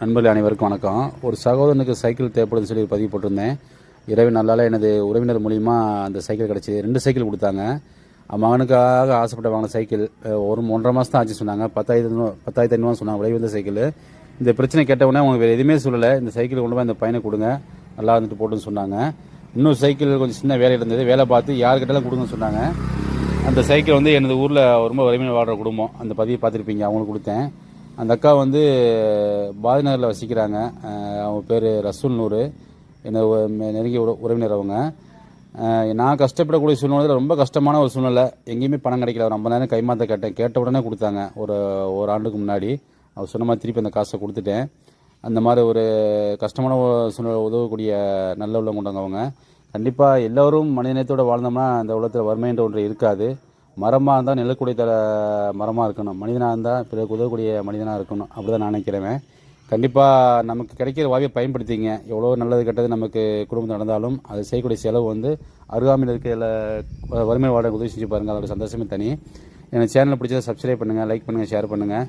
நண்பர்கள் அனைவருக்கும் வணக்கம். ஒரு சகோதரனுக்கு சைக்கிள் தேவைப்படுதுன்னு சொல்லி பதிவு போட்டிருந்தேன். இரவு நல்லால எனது உறவினர் மூலிமா அந்த சைக்கிள் கிடச்சிது. 2 சைக்கிள் கொடுத்தாங்க. மகனுக்காக ஆசைப்பட்ட வாங்கின சைக்கிள் ஒரு 1.5 மாதம் தான் ஆச்சு சொன்னாங்க. 10,500 சொன்னாங்க விலை வந்த சைக்கிள். இந்த பிரச்சனை கேட்டவுடனே அவங்க வேறு எதுவுமே சொல்லலை. இந்த சைக்கிள் கொண்டு போய் அந்த பையனை கொடுங்க, நல்லா வந்துட்டு போட்டுன்னு சொன்னாங்க. இன்னொரு சைக்கிள் கொஞ்சம் சின்ன வேலை இருந்தது, வேலை பார்த்து யாருக்கிட்டாலும் கொடுங்கன்னு சொன்னாங்க. அந்த சைக்கிள் வந்து எனது ஊரில் ரொம்ப உறவினர் வாழ்கிற குடும்பம், அந்த பதிவை பார்த்துருப்பீங்க, அவங்களுக்கு கொடுத்தேன். அந்த அக்கா வந்து பாதிநகரில் வசிக்கிறாங்க. அவங்க பேர் ரசூல் நூறு, என்னை நெருங்கிய உறவினர் அவங்க. நான் கஷ்டப்படக்கூடிய சூழ்நிலை ரொம்ப கஷ்டமான ஒரு சூழ்நிலை, எங்கேயுமே பணம் கிடைக்கல. ரொம்ப நேரம் கைமாற்ற கேட்ட உடனே கொடுத்தாங்க. ஒரு ஆண்டுக்கு முன்னாடி அவர் சொன்ன மாதிரி திருப்பி அந்த காசை கொடுத்துட்டேன். அந்த மாதிரி ஒரு கஷ்டமான சூழ்நிலை உதவக்கூடிய நல்ல உள்ளம் கொண்டவங்க அவங்க. கண்டிப்பாக எல்லோரும் மனிதநேயத்தோடு வாழ்ந்தோம்னா அந்த உலகத்தில் வறுமைன்ற ஒன்று இருக்காது. மரமாக இருந்தால் நிலக்கூடிய மரமாக இருக்கணும், மனிதனாக இருந்தால் பிறகு உதவக்கூடிய மனிதனாக இருக்கணும், அப்படி தான் நான் நினைக்கிறேன். கண்டிப்பாக நமக்கு கிடைக்கிற வாய்ப்பை பயன்படுத்திங்க. எவ்வளோ நல்லது கெட்டது நமக்கு குடும்பத்தில் நடந்தாலும் அது செய்யக்கூடிய செலவு வந்து அருகாமையில் இருக்கிற வறுமை வாடகை உதவி செஞ்சு பாருங்கள், அதோட சந்தோஷமே தனி. எனக்கு சேனலை பிடிச்சதை சப்ஸ்கிரைப் பண்ணுங்கள், லைக் பண்ணுங்கள், ஷேர் பண்ணுங்கள்.